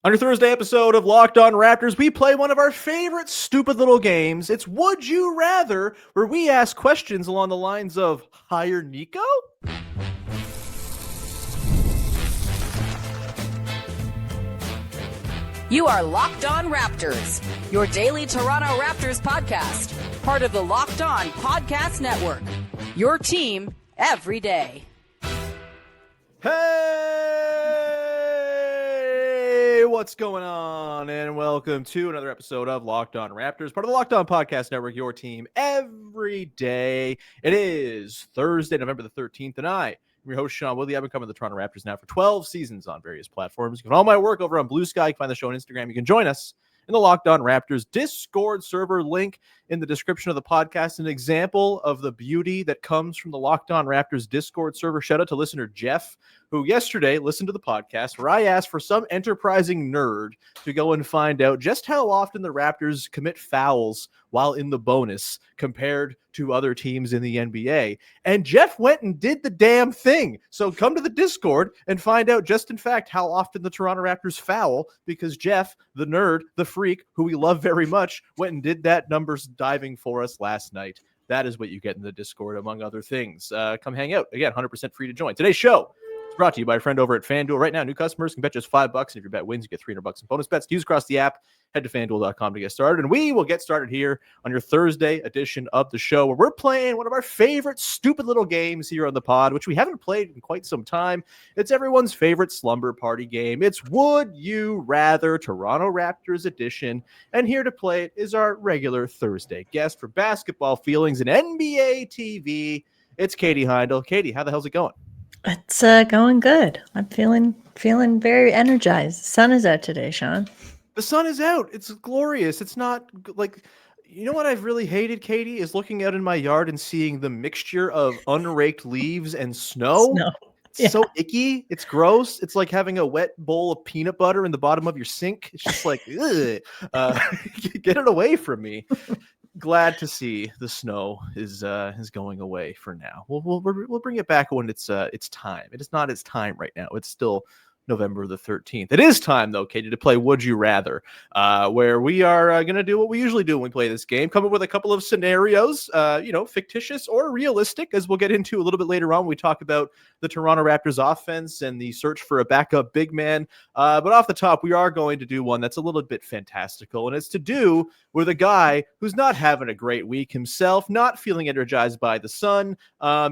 On your Thursday episode of Locked On Raptors, we play one of our favorite stupid little games. It's Would You Rather, where we ask questions along the lines of, hire Nico? You are Locked On Raptors, your daily Toronto Raptors podcast, part of the Locked On Podcast Network, your team every day. Hey, what's going on? And welcome to another episode of Locked On Raptors, part of the Locked On Podcast Network, your team every day. It is Thursday, November the 13th, and I'm your host, Sean Woodley. I've been covering the Toronto Raptors now for 12 seasons on various platforms. You can follow my work over on Blue Sky. You can find the show on Instagram. You can join us in the Locked On Raptors Discord server, link in the description of the podcast. An example of the beauty that comes from the Locked On Raptors Discord server. Shout out to listener Jeff, who yesterday listened to the podcast where I asked for some enterprising nerd to go and find out just how often the Raptors commit fouls while in the bonus compared to other teams in the NBA. And Jeff went and did the damn thing. So come to the Discord and find out just in fact how often the Toronto Raptors foul, because Jeff, the nerd, the freak, who we love very much, went and did that numbers diving for us last night. That is what you get in the Discord, among other things. Come hang out. Again, 100% free to join. Today's show is brought to you by a friend over at FanDuel. Right now, new customers can bet just $5, and if your bet wins, you get $300 in bonus bets. To use across the app, head to FanDuel.com to get started. And we will get started here on your Thursday edition of the show, where we're playing one of our favorite stupid little games here on the pod, which we haven't played in quite some time. It's everyone's favorite slumber party game. It's Would You Rather, Toronto Raptors edition. And here to play it is our regular Thursday guest for basketball feelings and NBA TV. It's Katie Heindel. Katie, how the hell's it going? It's going good. I'm feeling very energized. The sun is out today, Sean. The sun is out. It's glorious. It's not like, you know what I've really hated, Katie, is looking out in my yard and seeing the mixture of unraked leaves and snow. It's so icky. It's gross. It's like having a wet bowl of peanut butter in the bottom of your sink. It's just like, ugh. Get it away from me. Glad to see the snow is going away for now. We'll bring it back when it's time. It is not its time right now. It's still November the 13th. It is time, though, Katie, to play Would You Rather, where we are going to do what we usually do when we play this game, come up with a couple of scenarios, fictitious or realistic, as we'll get into a little bit later on when we talk about the Toronto Raptors offense and the search for a backup big man. But off the top, we are going to do one that's a little bit fantastical, and it's to do with a guy who's not having a great week himself, not feeling energized by the sun.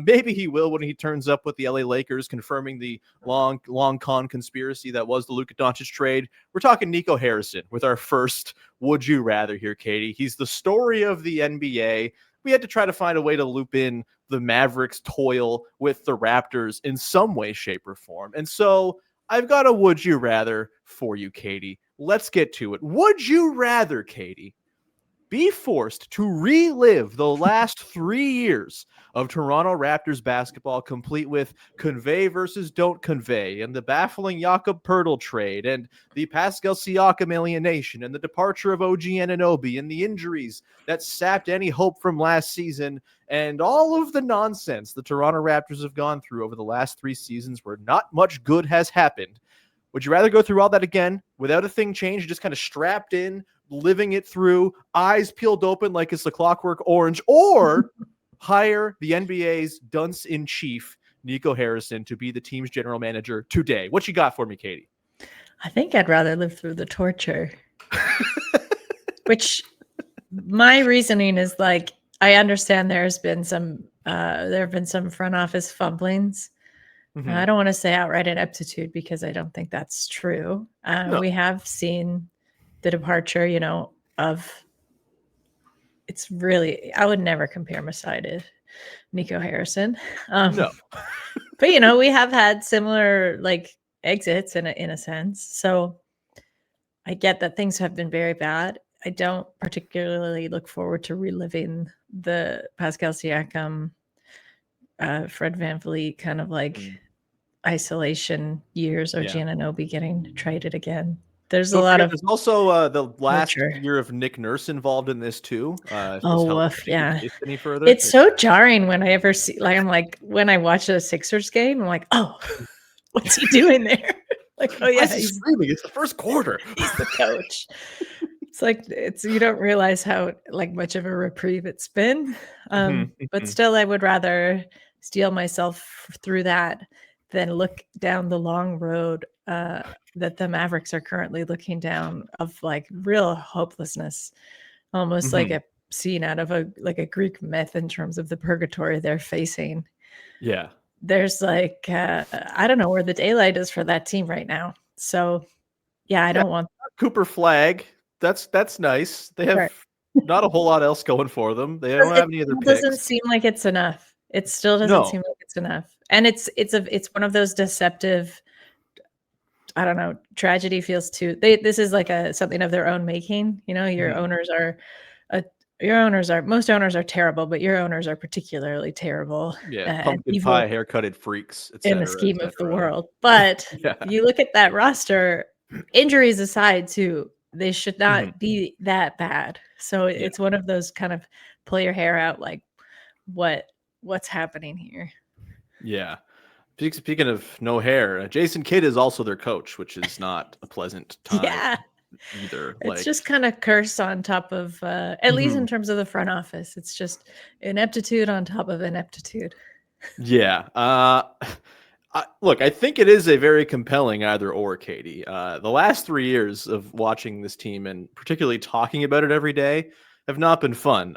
Maybe he will when he turns up with the LA Lakers, confirming the long con conspiracy that was the Luka Doncic trade. We're talking Nico Harrison with our first Would You Rather here, Katie. He's the story of the NBA. We had to try to find a way to loop in the Mavericks' toil with the Raptors in some way, shape, or form. And so I've got a Would You Rather for you, Katie. Let's get to it. Would you rather, Katie, be forced to relive the last 3 years of Toronto Raptors basketball, complete with convey versus don't convey, and the baffling Jakob Poeltl trade, and the Pascal Siakam alienation, and the departure of OG Anunoby, and the injuries that sapped any hope from last season, and all of the nonsense the Toronto Raptors have gone through over the last 3 seasons where not much good has happened? Would you rather go through all that again without a thing changed, just kind of strapped in, living it through, eyes peeled open like it's the Clockwork Orange, or hire the NBA's dunce-in-chief, Nico Harrison, to be the team's general manager today? What you got for me, Katie? I think I'd rather live through the torture. Which my reasoning is, like, I understand there have been some front office fumblings. Mm-hmm. I don't want to say outright ineptitude, because I don't think that's true. No. We have seen the departure, of, it's really, I would never compare Masai to Nico Harrison. No. But, we have had similar, exits in a sense. So I get that things have been very bad. I don't particularly look forward to reliving the Pascal Siakam, Fred VanVleet kind of isolation years, or Anunoby getting traded again. There's a lot of. There's also the last year of Nick Nurse involved in this too. Yeah. Any further? It's so jarring when I ever see, when I watch a Sixers game, I'm like, oh, what's he doing there? Like, oh Why yeah, is he screaming? It's the first quarter. he's the coach. It's like you don't realize how like much of a reprieve it's been. But still, I would rather steel myself through that than look down the long road that the Mavericks are currently looking down of like real hopelessness, almost like a scene out of a Greek myth in terms of the purgatory they're facing. Yeah. There's like I don't know where the daylight is for that team right now. So yeah, I don't want Cooper Flag. That's nice. They have not a whole lot else going for them. They don't have any other picks. It doesn't seem like it's enough. It still doesn't seem like it's enough. And it's one of those deceptive, I don't know, tragedy feels too. This is like something of their own making. You know, your owners are most owners are terrible, but your owners are particularly terrible. Yeah, pumpkin pie haircutted freaks, in the scheme of the world. But you look at that roster, injuries aside, too, they should not be that bad. So it's one of those kind of pull your hair out, like what's happening here. Yeah. Speaking of no hair, Jason Kidd is also their coach, which is not a pleasant time either. It's just kind of curse on top of, at least in terms of the front office, it's just ineptitude on top of ineptitude. Yeah. Look, I think it is a very compelling either or, Katie. The last 3 years of watching this team and particularly talking about it every day have not been fun.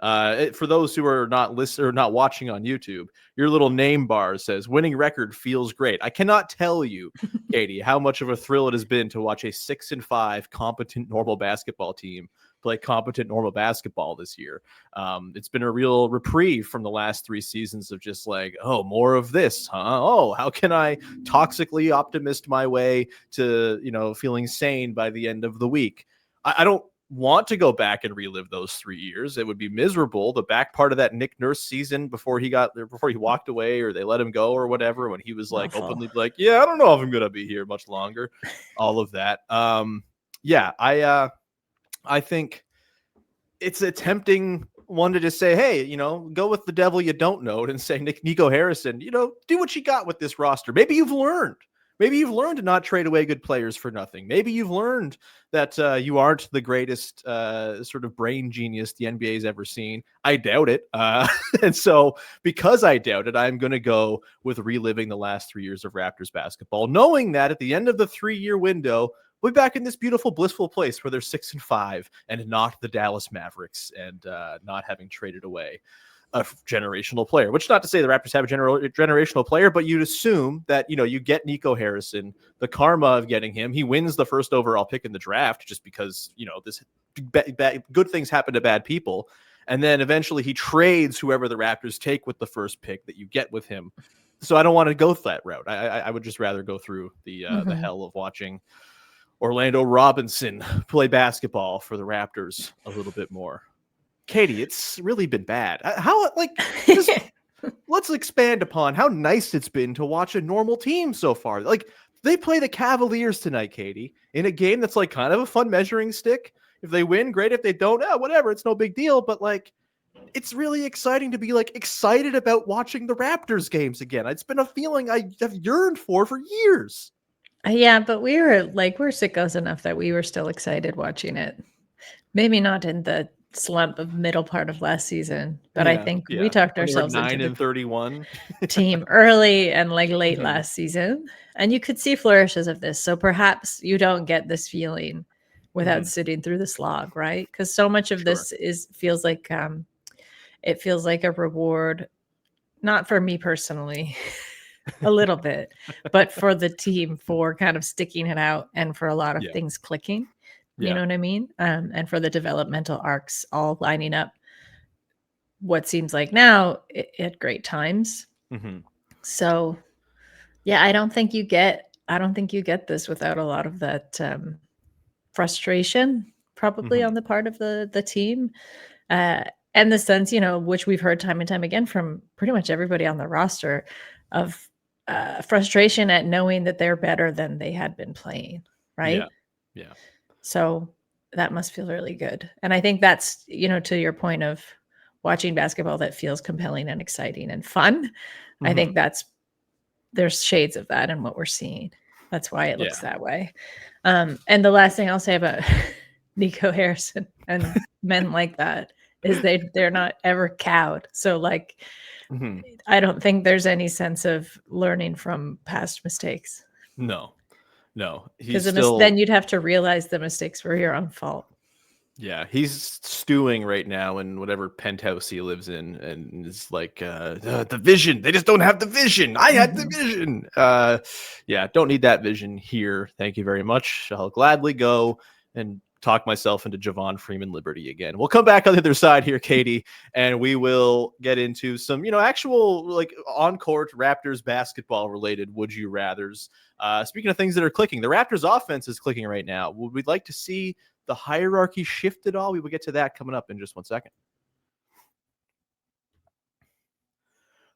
For those who are not listening or not watching on YouTube, your little name bar says winning record feels great. I cannot tell you, Katie, how much of a thrill it has been to watch a 6-5 competent normal basketball team play competent normal basketball this year. It's been a real reprieve from the last 3 seasons of just like, oh, more of this, huh? Oh, how can I toxically optimist my way to, feeling sane by the end of the week? I don't want to go back and relive those 3 years. It would be miserable. The back part of that Nick Nurse season before he walked away or they let him go or whatever, when he was like openly like, yeah, I don't know if I'm going to be here much longer. All of that. I think it's a tempting one to just say, hey, go with the devil you don't know and say, Nico Harrison, do what you got with this roster. Maybe you've learned. Maybe you've learned to not trade away good players for nothing. Maybe you've learned that you aren't the greatest sort of brain genius the NBA's ever seen. I doubt it. And so because I doubt it, I'm going to go with reliving the last 3 years of Raptors basketball, knowing that at the end of the 3-year window, we'll be back in this beautiful, blissful place where they're 6-5 and not the Dallas Mavericks and not having traded away a generational player, which not to say the Raptors have a generational player, but you'd assume that, you get Nico Harrison, the karma of getting him, he wins the first overall pick in the draft just because, this good things happen to bad people. And then eventually he trades whoever the Raptors take with the first pick that you get with him. So I don't want to go that route. I would just rather go through the hell of watching Orlando Robinson play basketball for the Raptors a little bit more. Katie, it's really been bad. Let's expand upon how nice it's been to watch a normal team so far. Like, they play the Cavaliers tonight, Katie, in a game that's like kind of a fun measuring stick. If they win, great. If they don't, whatever. It's no big deal. But like, it's really exciting to be like excited about watching the Raptors games again. It's been a feeling I have yearned for years. Yeah, but we're sickos enough that we were still excited watching it. Maybe not in the slump of middle part of last season, but I think we talked ourselves into the 9-31 team early and like late last season, and you could see flourishes of this. So perhaps you don't get this feeling without sitting through the slog, right? Because so much of this feels like it feels like a reward, not for me personally, a little bit, but for the team for kind of sticking it out and for a lot of things clicking. You know what I mean? And for the developmental arcs all lining up what seems like now at great times. So yeah, I don't think you get this without a lot of that frustration probably on the part of the team. And the sense, which we've heard time and time again from pretty much everybody on the roster of frustration at knowing that they're better than they had been playing. Right. Yeah. So that must feel really good. And I think that's, to your point of watching basketball that feels compelling and exciting and fun. I think there's shades of that in what we're seeing. That's why it looks that way. And the last thing I'll say about Nico Harrison and men like that is they're not ever cowed. So like, I don't think there's any sense of learning from past mistakes. No. Because then you'd have to realize the mistakes were your own fault. Yeah, he's stewing right now in whatever penthouse he lives in, and it's like the vision. They just don't have the vision. I had the vision. Yeah, don't need that vision here. Thank you very much. I'll gladly go and talk myself into Javon Freeman Liberty again. We'll come back on the other side here, Katie, and we will get into some, actual like on-court Raptors basketball related would you rathers. Speaking of things that are clicking, the Raptors offense is clicking right now. Would we like to see the hierarchy shift at all? We will get to that coming up in just 1 second.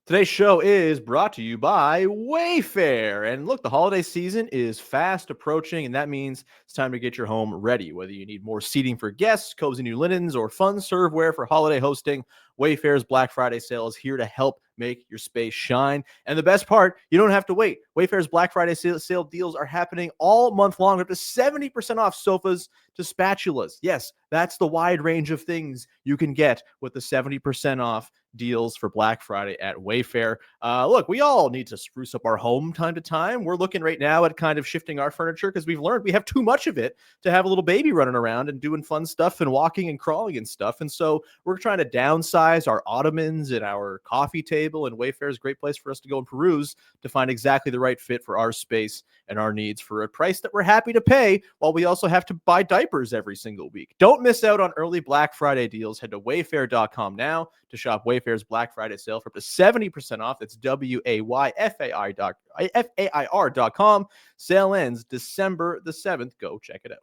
Today's show is brought to you by Wayfair. And look, the holiday season is fast approaching, and that means it's time to get your home ready. Whether you need more seating for guests, cozy new linens, or fun serveware for holiday hosting, Wayfair's Black Friday sale is here to help make your space shine. And the best part, you don't have to wait. Wayfair's Black Friday sale deals are happening all month long, up to 70% off sofas to spatulas. Yes, that's the wide range of things you can get with the 70% off deals for Black Friday at Wayfair. Look, we all need to spruce up our home time to time. We're looking right now at kind of shifting our furniture because we've learned we have too much of it to have a little baby running around and doing fun stuff and walking and crawling and stuff. And so we're trying to downsize our ottomans and our coffee table, and Wayfair is a great place for us to go and peruse to find exactly the right fit for our space and our needs for a price that we're happy to pay, while we also have to buy diapers every single week. Don't miss out on early Black Friday deals. Head to wayfair.com now to shop Wayfair's Black Friday sale for up to 70% off. That's WAYFAIR.com. Sale ends December the 7th. Go check it out.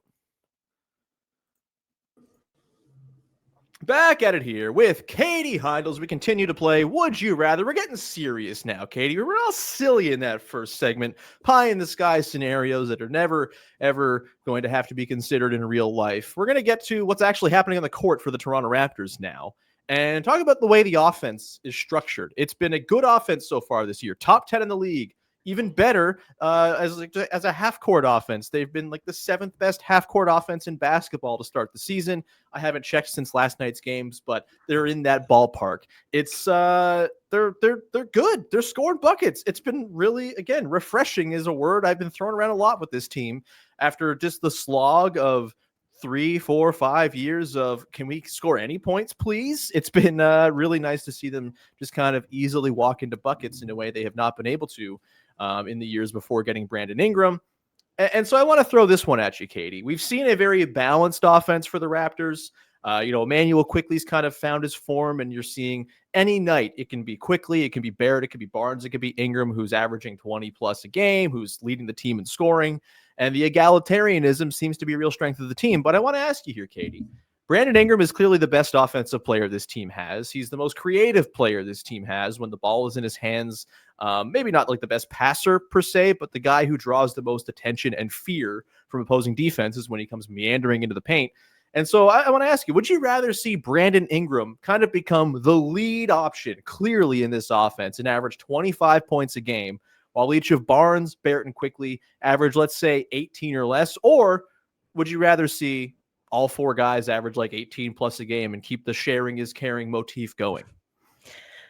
Back at it here with Katie Heindel as we continue to play Would You Rather. We're getting serious now, Katie. We were all silly in that first segment. Pie in the sky scenarios that are never, ever going to have to be considered in real life. We're going to get to what's actually happening on the court for the Toronto Raptors now and talk about the way the offense is structured. It's been a good offense so far this year. Top 10 in the league. Even better as a half-court offense. They've been like the 7th best half-court offense in basketball to start the season. I haven't checked since last night's games, but they're in that ballpark. It's they're good. They're scoring buckets. It's been really, again, refreshing is a word I've been throwing around a lot with this team after just the slog of 3, 4, 5 years of can we score any points, please? It's been really nice to see them just kind of easily walk into buckets in a way they have not been able to in the years before getting Brandon Ingram. And so I want to throw this one at you, Katie. We've seen a very balanced offense for the Raptors. Emmanuel Quickly's kind of found his form, and you're seeing any night it can be Quickly, it can be Barrett, it could be Barnes, it could be Ingram, who's averaging 20 plus a game, who's leading the team in scoring. And the egalitarianism seems to be a real strength of the team. But I want to ask you here, Katie. Brandon Ingram is clearly the best offensive player this team has. He's the most creative player this team has when the ball is in his hands. Maybe not like the best passer per se, but the guy who draws the most attention and fear from opposing defenses when he comes meandering into the paint. And so I want to ask you, would you rather see Brandon Ingram kind of become the lead option clearly in this offense and average 25 points a game, while each of Barnes, Barrett, and Quickly average, let's say, 18 or less? Or would you rather see all 4 guys average like 18 plus a game and keep the sharing is caring motif going?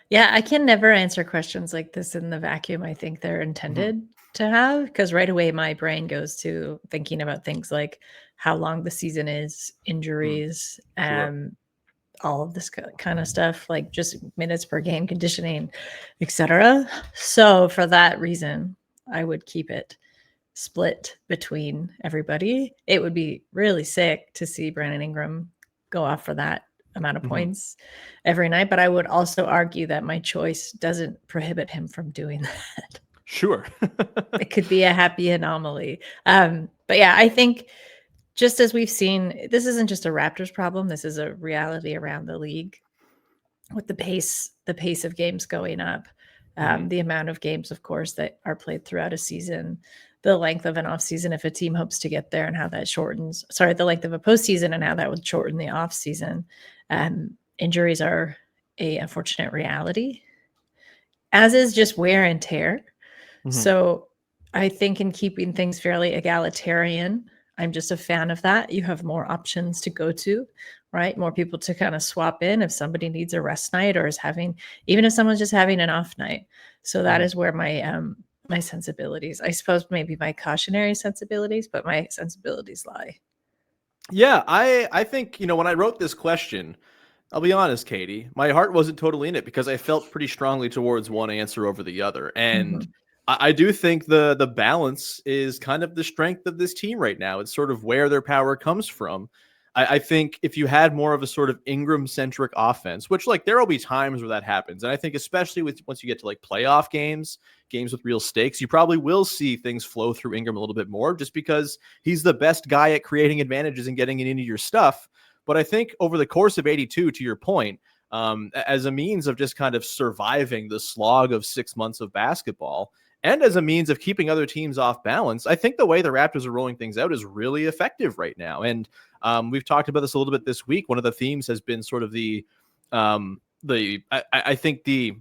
Yeah, I can never answer questions like this in the vacuum I think they're intended to have, because right away my brain goes to thinking about things like how long the season is, injuries, all of this kind of stuff, like just minutes per game, conditioning, etc. So for that reason, I would keep it split between everybody. It would be really sick to see Brandon Ingram go off for that amount of points every night, but I would also argue that my choice doesn't prohibit him from doing that. Sure. It could be a happy anomaly. But yeah, I think just as we've seen, this isn't just a Raptors problem. This is a reality around the league with the pace of games going up, the amount of games, of course, that are played throughout a season, the length of an off season if a team hopes to get there and how that shortens, the length of a postseason and how that would shorten the off season. Injuries are a unfortunate reality, as is just wear and tear. So I think in keeping things fairly egalitarian, I'm just a fan of that. You have more options to go to, right? More people to kind of swap in if somebody needs a rest night or is having, even if someone's just having an off night. So that is where my sensibilities, I suppose maybe my cautionary sensibilities, but my sensibilities lie. Yeah, I think, when I wrote this question, I'll be honest, Katie, my heart wasn't totally in it because I felt pretty strongly towards one answer over the other. And I do think the balance is kind of the strength of this team right now. It's sort of where their power comes from. I think if you had more of a sort of Ingram-centric offense, which like there will be times where that happens. And I think especially once you get to like playoff games with real stakes, you probably will see things flow through Ingram a little bit more just because he's the best guy at creating advantages and getting it into your stuff. But I think over the course of 82, to your point, as a means of just kind of surviving the slog of 6 months of basketball and as a means of keeping other teams off balance, I think the way the Raptors are rolling things out is really effective right now. And we've talked about this a little bit this week. One of the themes has been sort of I think the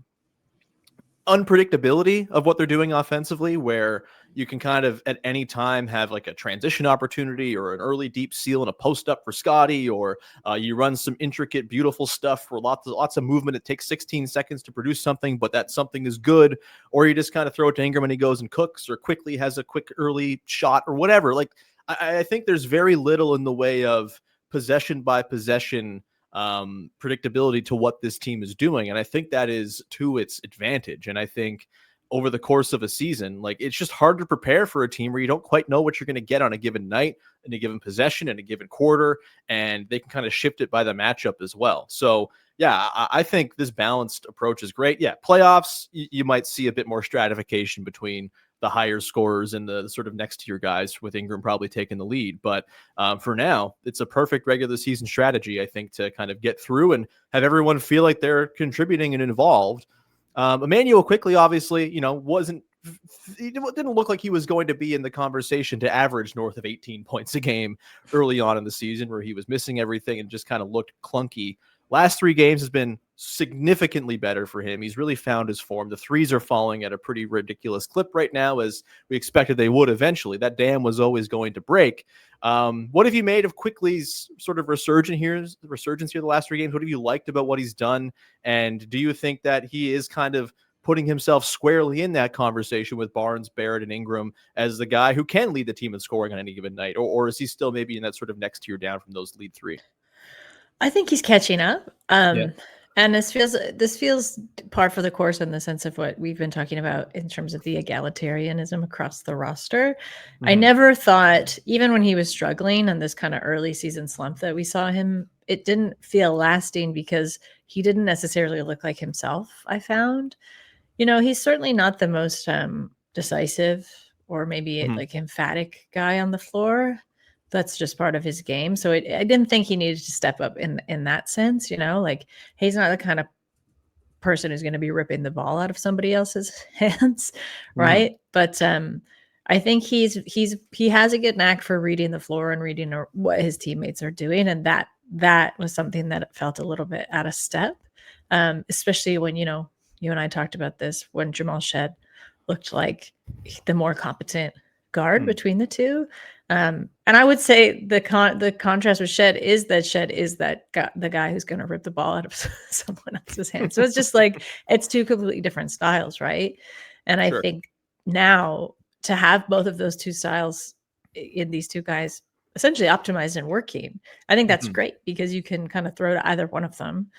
unpredictability of what they're doing offensively, where you can kind of at any time have like a transition opportunity or an early deep seal and a post up for Scotty, or you run some intricate, beautiful stuff for lots of movement. It takes 16 seconds to produce something, but that something is good. Or you just kind of throw it to Ingram and he goes and cooks, or quickly has a quick early shot or whatever. Like I think there's very little in the way of possession by possession predictability to what this team is doing. And I think that is to its advantage. And I think over the course of a season, like it's just hard to prepare for a team where you don't quite know what you're going to get on a given night, in a given possession, in a given quarter, and they can kind of shift it by the matchup as well. So yeah, I think this balanced approach is great. Yeah, playoffs, you might see a bit more stratification between the higher scorers and the sort of next tier guys, with Ingram probably taking the lead. But for now, it's a perfect regular season strategy, I think, to kind of get through and have everyone feel like they're contributing and involved. Emmanuel quickly, obviously, it didn't look like he was going to be in the conversation to average north of 18 points a game early on in the season, where he was missing everything and just kind of looked clunky. Last 3 games has been significantly better for him. He's really found his form. The threes are falling at a pretty ridiculous clip right now, as we expected they would eventually. That dam was always going to break. What have you made of Quickly's sort of resurgence here the last 3 games? What have you liked about what he's done? And do you think that he is kind of putting himself squarely in that conversation with Barnes, Barrett, and Ingram as the guy who can lead the team in scoring on any given night? Or is he still maybe in that sort of next tier down from those lead 3? I think he's catching up. And this feels par for the course in the sense of what we've been talking about in terms of the egalitarianism across the roster. I never thought, even when he was struggling in this kind of early season slump that we saw him, it didn't feel lasting because he didn't necessarily look like himself, I found. He's certainly not the most decisive or maybe like emphatic guy on the floor. That's just part of his game. So I didn't think he needed to step up in that sense, like he's not the kind of person who's going to be ripping the ball out of somebody else's hands. Right. But I think he has a good knack for reading the floor and reading what his teammates are doing. And that was something that felt a little bit out of step. Especially when, you and I talked about this, when Jamal Shead looked like the more competent guard between the two. And I would say the contrast with Shead is the guy who's going to rip the ball out of someone else's hand. So it's just like, it's 2 completely different styles. Right. And I think now to have both of those 2 styles in these 2 guys essentially optimized and working, I think that's great because you can kind of throw to either one of them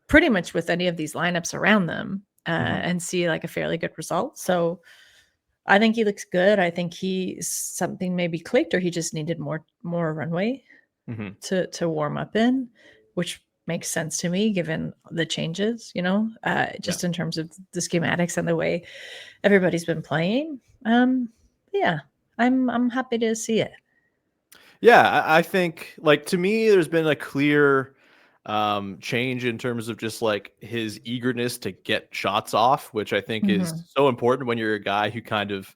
pretty much with any of these lineups around them and see like a fairly good result. So I think he looks good. I think something maybe clicked, or he just needed more runway to warm up in, which makes sense to me given the changes, just in terms of the schematics and the way everybody's been playing. I'm happy to see it. Yeah, I think, like, to me, there's been a clear change in terms of just like his eagerness to get shots off, which I think is so important when you're a guy who kind of,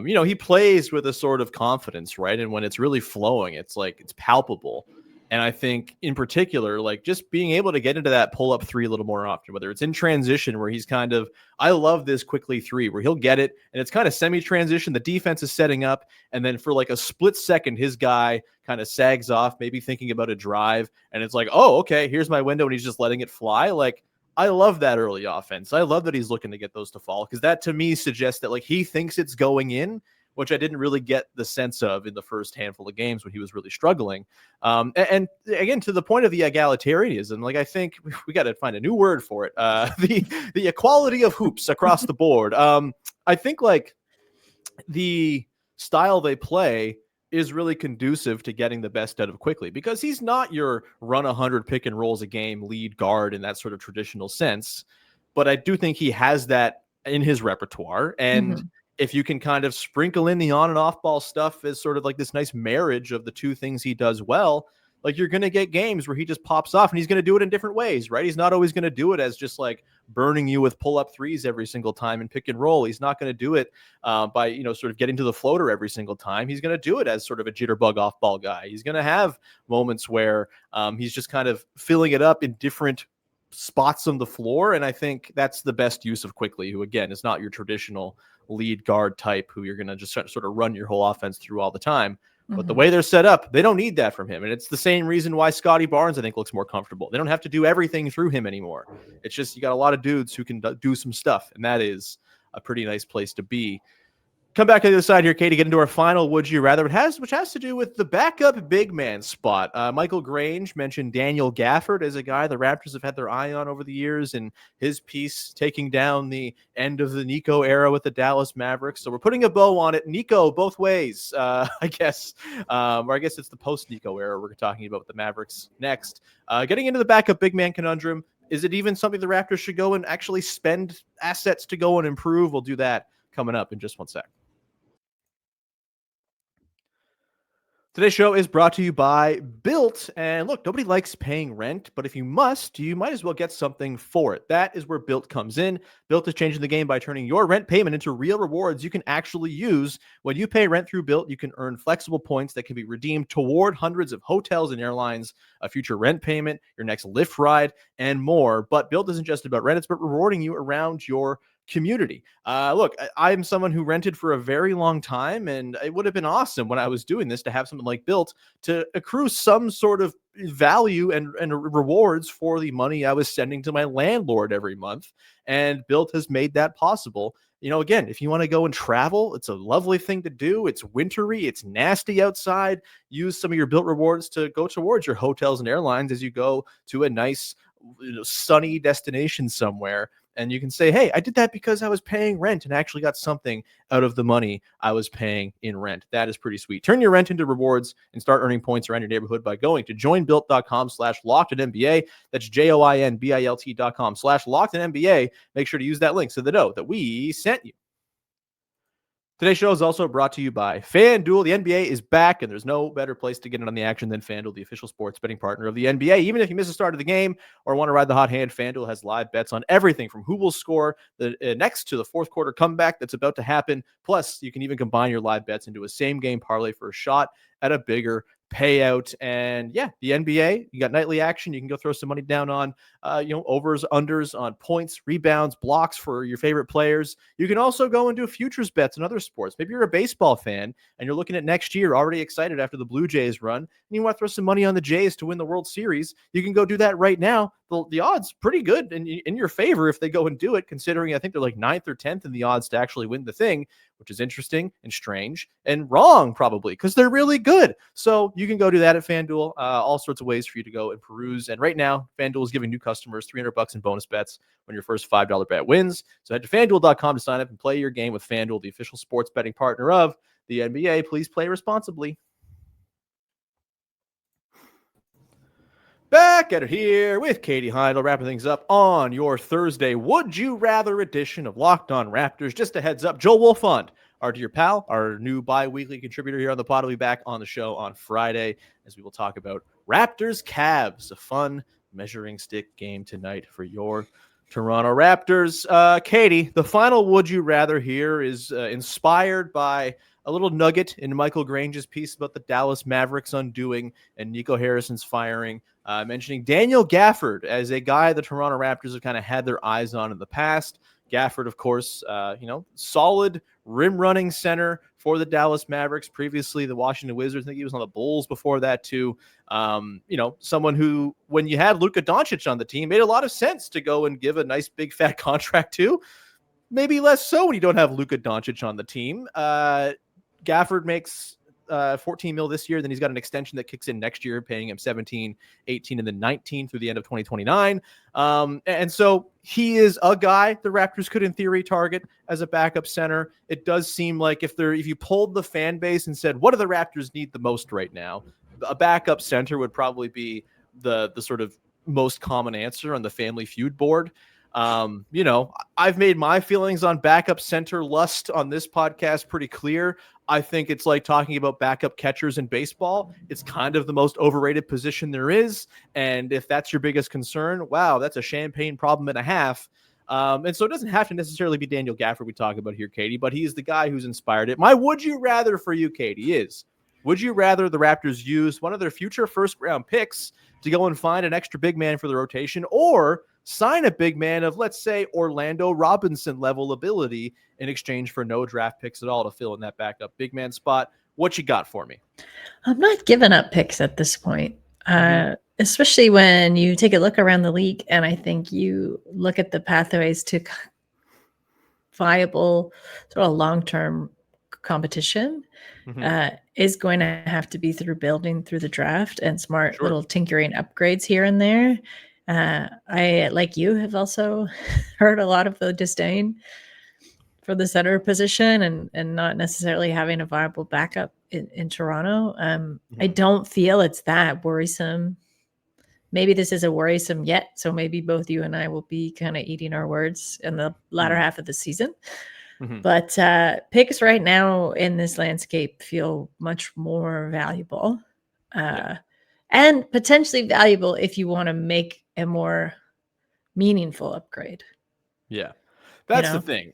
he plays with a sort of confidence, right? And when it's really flowing, it's like, it's palpable. And I think in particular, like just being able to get into that pull up three a little more often, whether it's in transition where he's kind of, I love this quickly three where he'll get it and it's kind of semi transition. The defense is setting up. And then for like a split second, his guy kind of sags off, maybe thinking about a drive. And it's like, oh, okay, here's my window. And he's just letting it fly. Like, I love that early offense. I love that he's looking to get those to fall because that to me suggests that like he thinks it's going in, which I didn't really get the sense of in the first handful of games when he was really struggling. And again, to the point of the egalitarianism, like I think we got to find a new word for it. The equality of hoops across the board. I think like the style they play is really conducive to getting the best out of quickly because he's not your run 100 pick and rolls a game lead guard in that sort of traditional sense. But I do think he has that in his repertoire. And if you can kind of sprinkle in the on and off ball stuff as sort of like this nice marriage of the two things he does well, like you're going to get games where he just pops off and he's going to do it in different ways, right? He's not always going to do it as just like burning you with pull up threes every single time and pick and roll. He's not going to do it by, you know, sort of getting to the floater every single time. He's going to do it as sort of a jitterbug off ball guy. He's going to have moments where he's just kind of filling it up in different spots on the floor. And I think that's the best use of Quickly, who again is not your traditional lead guard type who you're going to just sort of run your whole offense through all the time. But the way they're set up, they don't need that from him. And it's the same reason why Scotty Barnes, I think, looks more comfortable. They don't have to do everything through him anymore. It's just you got a lot of dudes who can do some stuff. And that is a pretty nice place to be. Come back to the other side here, Katie, get into our final Would You Rather, which has to do with the backup big man spot. Michael Grange mentioned Daniel Gafford as a guy the Raptors have had their eye on over the years, and his piece taking down the end of the Nico era with the Dallas Mavericks. So we're putting a bow on it. Nico, both ways, I guess. Or I guess it's the post-Nico era we're talking about with the Mavericks next. Getting into the backup big man conundrum, is it even something the Raptors should go and actually spend assets to go and improve? We'll do that coming up in just one sec. Today's show is brought to you by BILT. And look, nobody likes paying rent, but if you must, you might as well get something for it. That is where BILT comes in. BILT is changing the game by turning your rent payment into real rewards you can actually use. When you pay rent through BILT, you can earn flexible points that can be redeemed toward hundreds of hotels and airlines, a future rent payment, your next Lyft ride, and more. But BILT isn't just about rent, it's about rewarding you around your community. Look, I'm someone who rented for a very long time, and it would have been awesome when I was doing this to have something like BILT to accrue some sort of value and rewards for the money I was sending to my landlord every month. And BILT has made that possible. You know, again, if you want to go and travel, it's a lovely thing to do. It's wintry, it's nasty outside. Use some of your BILT rewards to go towards your hotels and airlines as you go to a nice, sunny destination somewhere. And you can say, hey, I did that because I was paying rent and actually got something out of the money I was paying in rent. That is pretty sweet. Turn your rent into rewards and start earning points around your neighborhood by going to joinbuilt.com/lockedNBA. That's joinbuilt.com/lockedNBA. Make sure to use that link so they know that we sent you. Today's show is also brought to you by FanDuel. The NBA is back, and there's no better place to get in on the action than FanDuel, the official sports betting partner of the NBA. Even if you miss the start of the game or want to ride the hot hand, FanDuel has live bets on everything from who will score the next to the fourth quarter comeback that's about to happen. Plus, you can even combine your live bets into a same-game parlay for a shot at a bigger payout. And yeah, the NBA, you got nightly action. You can go throw some money down on, overs, unders on points, rebounds, blocks for your favorite players. You can also go and do futures bets in other sports. Maybe you're a baseball fan and you're looking at next year, already excited after the Blue Jays run, and you want to throw some money on the Jays to win the World Series. You can go do that right now. The odds pretty good in your favor if they go and do it, considering I think they're like 9th or 10th in the odds to actually win the thing, which is interesting and strange and wrong probably because they're really good. So you can go do that at FanDuel. All sorts of ways for you to go and peruse. And right now, FanDuel is giving new customers $300 in bonus bets when your first $5 bet wins. So head to FanDuel.com to sign up and play your game with FanDuel, the official sports betting partner of the NBA. Please play responsibly. Back at it here with Katie Heindel, wrapping things up on your Thursday Would You Rather edition of Locked On Raptors. Just a heads up, Joel Wolfond, our dear pal, our new bi-weekly contributor here on the pod, will be back on the show on Friday as we will talk about Raptors Cavs, a fun measuring stick game tonight for your Toronto Raptors. Katie, the final Would You Rather here is inspired by a little nugget in Michael Grange's piece about the Dallas Mavericks undoing and Nico Harrison's firing, mentioning Daniel Gafford as a guy the Toronto Raptors have kind of had their eyes on in the past. Gafford, of course, solid rim running center for the Dallas Mavericks. Previously, the Washington Wizards. I think he was on the Bulls before that too. Someone who, when you had Luka Doncic on the team, made a lot of sense to go and give a nice big fat contract to. Maybe less so when you don't have Luka Doncic on the team. Gafford makes $14 million this year. Then he's got an extension that kicks in next year, paying him 17, 18, and then 19 through the end of 2029. And so he is a guy the Raptors could, in theory, target as a backup center. It does seem like if you polled the fan base and said, what do the Raptors need the most right now? A backup center would probably be the sort of most common answer on the Family Feud board. I've made my feelings on backup center lust on this podcast pretty clear. I think it's like talking about backup catchers in baseball. It's kind of the most overrated position there is. And if that's your biggest concern, wow, that's a champagne problem and a half. And so it doesn't have to necessarily be Daniel Gafford we talk about here, Katie, but he's the guy who's inspired it. My would you rather for you, Katie, is would you rather the Raptors use one of their future first round picks to go and find an extra big man for the rotation, or sign a big man of, let's say, Orlando Robinson level ability in exchange for no draft picks at all to fill in that backup big man spot? What you got for me? I'm not giving up picks at this point, especially when you take a look around the league, and I think you look at the pathways to viable sort of long-term competition. Is going to have to be through building through the draft and smart little tinkering upgrades here and there. I, like you, have also heard a lot of the disdain for the center position and not necessarily having a viable backup in Toronto. I don't feel it's that worrisome. Maybe this isn't worrisome yet, so maybe both you and I will be kind of eating our words in the latter half of the season. But picks right now in this landscape feel much more valuable and potentially valuable if you want to make a more meaningful upgrade. Yeah, that's the thing.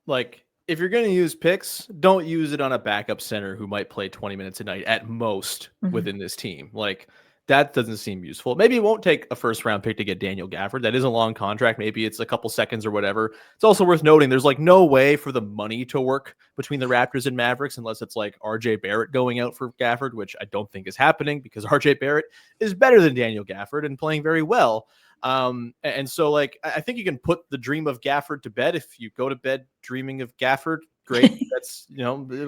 Like, if you're going to use picks, don't use it on a backup center who might play 20 minutes a night at most within this team. Like, that doesn't seem useful. Maybe it won't take a first round pick to get Daniel Gafford. That is a long contract. Maybe it's a couple seconds or whatever. It's also worth noting there's like no way for the money to work between the Raptors and Mavericks unless it's like RJ Barrett going out for Gafford, which I don't think is happening because RJ Barrett is better than Daniel Gafford and playing very well. And so, like, I think you can put the dream of Gafford to bed. If you go to bed dreaming of Gafford, great. That's,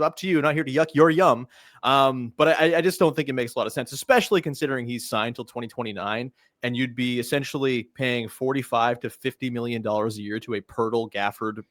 up to you. Not here to yuck your yum. But I just don't think it makes a lot of sense, especially considering he's signed till 2029, and you'd be essentially paying $45 to $50 million a year to a Pirtle Gafford,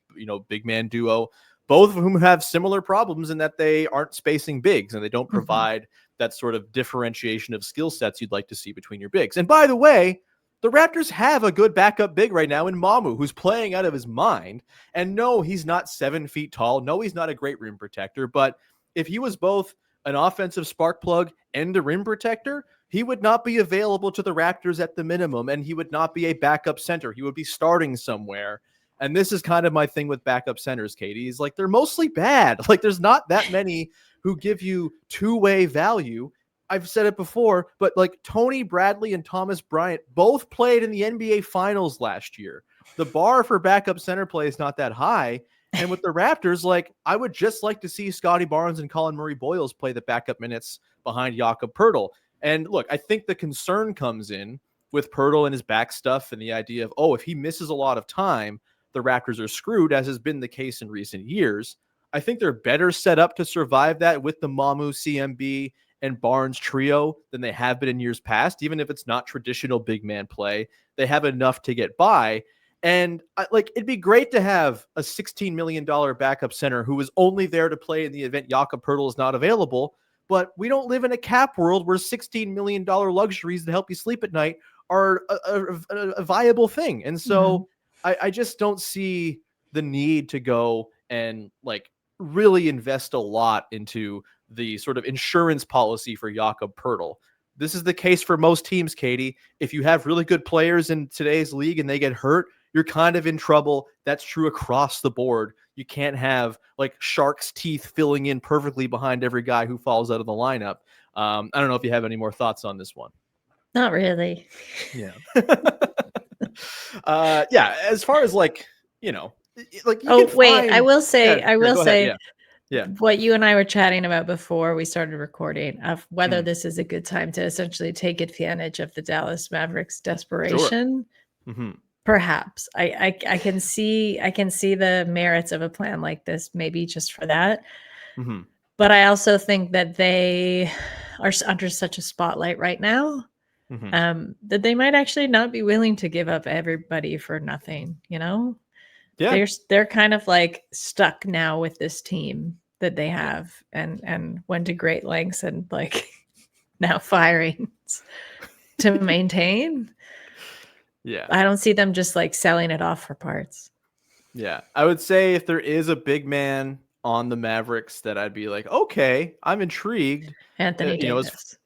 big man duo, both of whom have similar problems in that they aren't spacing bigs and they don't provide that sort of differentiation of skill sets you'd like to see between your bigs. And by the way, the Raptors have a good backup big right now in Mamu, who's playing out of his mind. And no, he's not 7 feet tall. No, he's not a great rim protector. But if he was both an offensive spark plug and a rim protector, he would not be available to the Raptors at the minimum. And he would not be a backup center. He would be starting somewhere. And this is kind of my thing with backup centers, Katie, is like they're mostly bad. Like there's not that many who give you two-way value. I've said it before, but like Tony Bradley and Thomas Bryant both played in the NBA Finals last year. The bar for backup center play is not that high. And with the Raptors, like I would just like to see Scotty Barnes and Colin Murray-Boyles play the backup minutes behind Jakob Poeltl. And look, I think the concern comes in with Poeltl and his back stuff and the idea of, if he misses a lot of time, the Raptors are screwed, as has been the case in recent years. I think they're better set up to survive that with the Mamu, CMB, and Barnes trio than they have been in years past. Even if it's not traditional big man play, they have enough to get by. And it'd be great to have a $16 million backup center who is only there to play in the event Jakob Poeltl is not available. But we don't live in a cap world where $16 million luxuries that help you sleep at night are a viable thing. And so I just don't see the need to go and really invest a lot into the sort of insurance policy for Jakob Poeltl. This is the case for most teams, Katie. If you have really good players in today's league and they get hurt, you're kind of in trouble. That's true across the board. You can't have like shark's teeth filling in perfectly behind every guy who falls out of the lineup. I don't know if you have any more thoughts on this one. Not really. Yeah. Yeah. As far as like, you know, like, you Oh, can wait, find... I will say, Yeah, go ahead. Yeah. what you and I were chatting about before we started recording of whether Hmm. this is a good time to essentially take advantage of the Dallas Mavericks Sure. desperation. Hmm. Perhaps I can see the merits of a plan like this, maybe just for that. Hmm. But I also think that they are under such a spotlight right now, Hmm. that they might actually not be willing to give up everybody for nothing. You know, Yeah. they're kind of like stuck now with this team that they have, and went to great lengths and like now firings to maintain. Yeah. I don't see them just like selling it off for parts. Yeah. I would say if there is a big man on the Mavericks that I'd be like, okay, I'm intrigued. Anthony You know, Davis.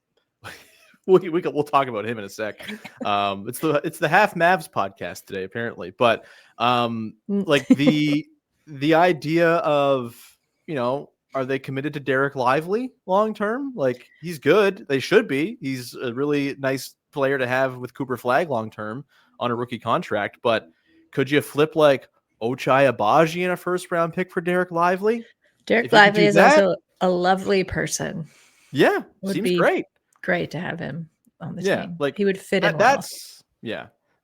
we'll talk about him in a sec. It's the Half Mavs podcast today, apparently. But like the idea of, you know, are they committed to Derek Lively long term? Like, he's good. They should be. He's a really nice player to have with Cooper Flag long term on a rookie contract. But could you flip like Ochai Agbaji in a first round pick for Derek Lively? Derek If you could Lively do is that, also a lovely person. yeah, Would seems be great. great to have him on the Yeah, team. like He would fit in well.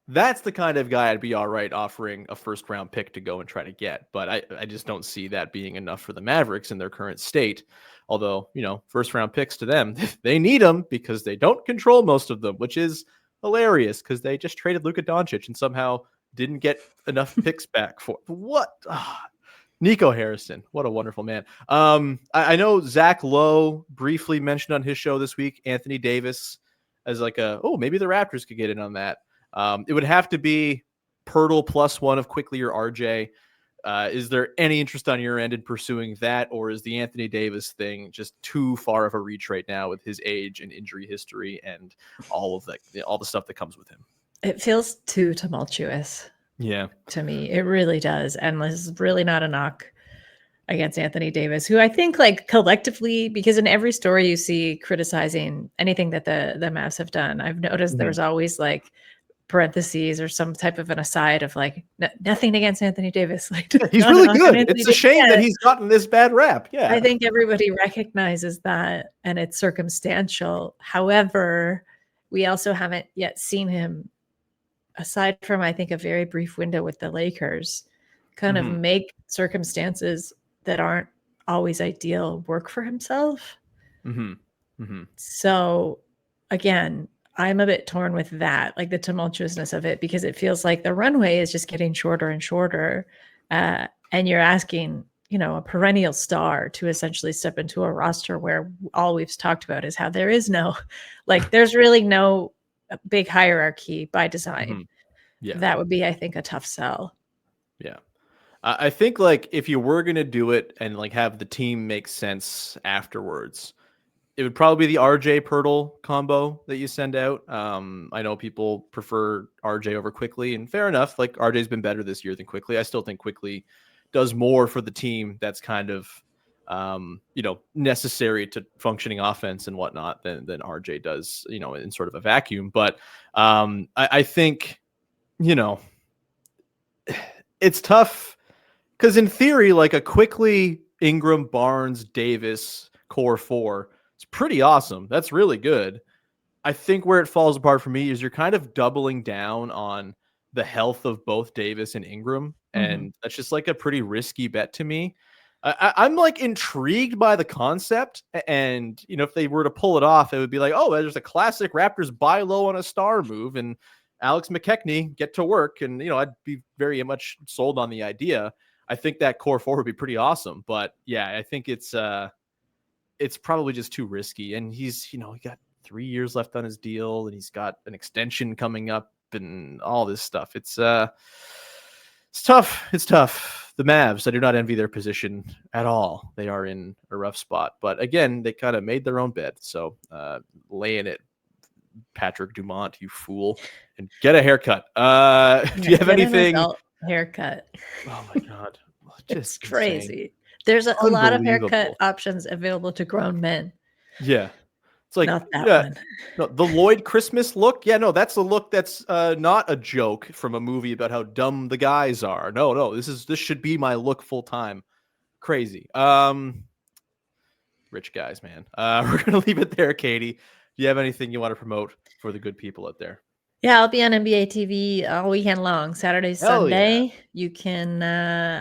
That's the kind of guy I'd be all right offering a first round pick to go and try to get. But I just don't see that being enough for the Mavericks in their current state. Although, you know, first round picks to them, they need them because they don't control most of them, which is hilarious because they just traded Luka Doncic and somehow didn't get enough picks back for what? Nico Harrison, what a wonderful man. I know Zach Lowe briefly mentioned on his show this week Anthony Davis as like maybe the Raptors could get in on that. It would have to be Pirtle +1 of Quickly or RJ. Is there any interest on your end in pursuing that, or is the Anthony Davis thing just too far of a reach right now with his age and injury history and all of that, all the stuff that comes with him? It feels too tumultuous. Yeah, to me, it really does, and this is really not a knock against Anthony Davis, who I think like collectively, because in every story you see criticizing anything that the Mavs have done, I've noticed there's always like parentheses or some type of an aside of like nothing against Anthony Davis. Like, he's really good. It's a shame that he's gotten this bad rap. Yeah, I think everybody recognizes that, and it's circumstantial. However, we also haven't yet seen him, aside from I think a very brief window with the Lakers, kind of make circumstances that aren't always ideal work for himself. So again, I'm a bit torn with that, like the tumultuousness of it, because it feels like the runway is just getting shorter and shorter. And you're asking, you know, a perennial star to essentially step into a roster where all we've talked about is how there is no, like, there's really no big hierarchy by design. Yeah, that would be, I think, a tough sell. Yeah. I think like if you were going to do it and like have the team make sense afterwards, it would probably be the RJ Pirtle combo that you send out. I know people prefer RJ over Quickly, and fair enough. Like, RJ's been better this year than Quickly. I still think Quickly does more for the team that's kind of, you know, necessary to functioning offense and whatnot than RJ does, you know, in sort of a vacuum. But I think, you know, it's tough because in theory, like a Quickly, Ingram, Barnes, Davis core four, it's pretty awesome. That's really good. I think where it falls apart for me is you're kind of doubling down on the health of both Davis and Ingram. And that's just like a pretty risky bet to me. I'm like intrigued by the concept. And, you know, if they were to pull it off, it would be like, oh, there's a classic Raptors buy low on a star move and Alex McKechnie get to work. And, you know, I'd be very much sold on the idea. I think that core four would be pretty awesome. But yeah, I think it's probably just too risky. And he's, you know, he got 3 years left on his deal and he's got an extension coming up and all this stuff. It's tough. It's tough. The Mavs, I do not envy their position at all. They are in a rough spot, but again, they kind of made their own bed. So laying it Patrick Dumont, you fool, and get a haircut. Do you have anything? Haircut. Oh my God. Just it's crazy. insane. There's a lot of haircut options available to grown men. Yeah. It's like, not that one. No, the Lloyd Christmas look. Yeah, no, that's the look that's not a joke from a movie about how dumb the guys are. No, this should be my look full time. Crazy. Rich guys, man. We're gonna leave it there, Katie. Do you have anything you want to promote for the good people out there? Yeah, I'll be on NBA TV all weekend long, Saturday, Sunday. Yeah. You can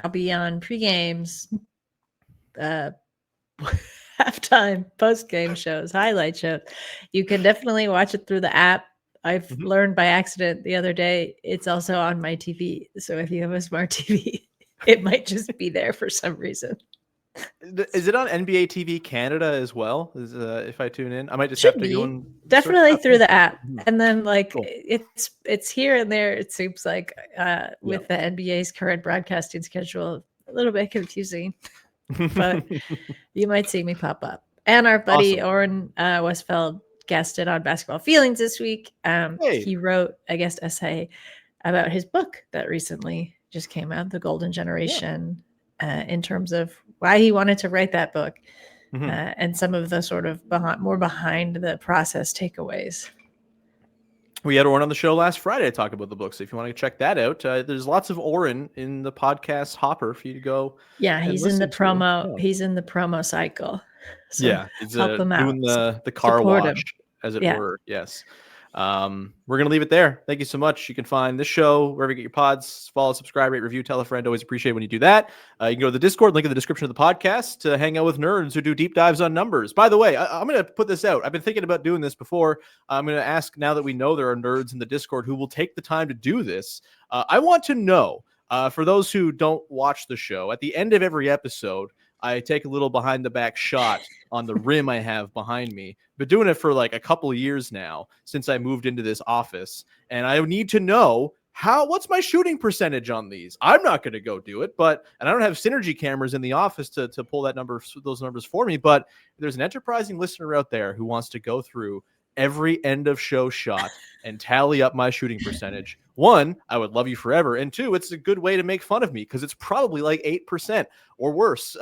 I'll be on pre-games, halftime, post-game shows, highlight shows. You can definitely watch it through the app. I've learned by accident the other day it's also on my TV. So if you have a smart TV, it might just be there for some reason. Is it on NBA TV Canada as well? If I tune in, I might just have to go and definitely through the app, and then it's here and there. It seems like with the NBA's current broadcasting schedule, a little bit confusing, but you might see me pop up. And our buddy Oren Westfeld guested on Basketball Feelings this week. He wrote a guest essay about his book that recently just came out, The Golden Generation. In terms of why he wanted to write that book and some of the sort of behind the process takeaways. We had Oren on the show last Friday to talk about the book. So if you want to check that out, there's lots of Oren in the podcast hopper for you to go. Yeah, he's in the promo. He's in the promo cycle. So he's help him out. Doing the car wash, as it were. Yes. We're going to leave it there. Thank you so much. You can find this show wherever you get your pods. Follow, subscribe, rate, review, tell a friend. Always appreciate when you do that. You can go to the Discord, link in the description of the podcast, to hang out with nerds who do deep dives on numbers. By the way, I'm going to put this out. I've been thinking about doing this before. I'm going to ask, now that we know there are nerds in the Discord who will take the time to do this. I want to know, for those who don't watch the show, at the end of every episode, I take a little behind the back shot on the rim I have behind me. Been doing it for like a couple of years now since I moved into this office. And I need to know what's my shooting percentage on these? I'm not going to go do it, and I don't have synergy cameras in the office to pull those numbers for me. But if there's an enterprising listener out there who wants to go through every end of show shot and tally up my shooting percentage, one, I would love you forever. And two, it's a good way to make fun of me because it's probably like 8% or worse.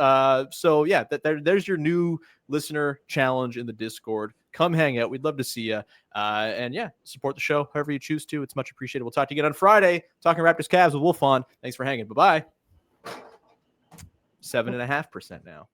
So yeah, there's your new listener challenge in the Discord. Come hang out. We'd love to see you. And yeah, support the show however you choose to. It's much appreciated. We'll talk to you again on Friday, talking Raptors Cavs with Wolf on. Thanks for hanging. Bye-bye. 7.5% now.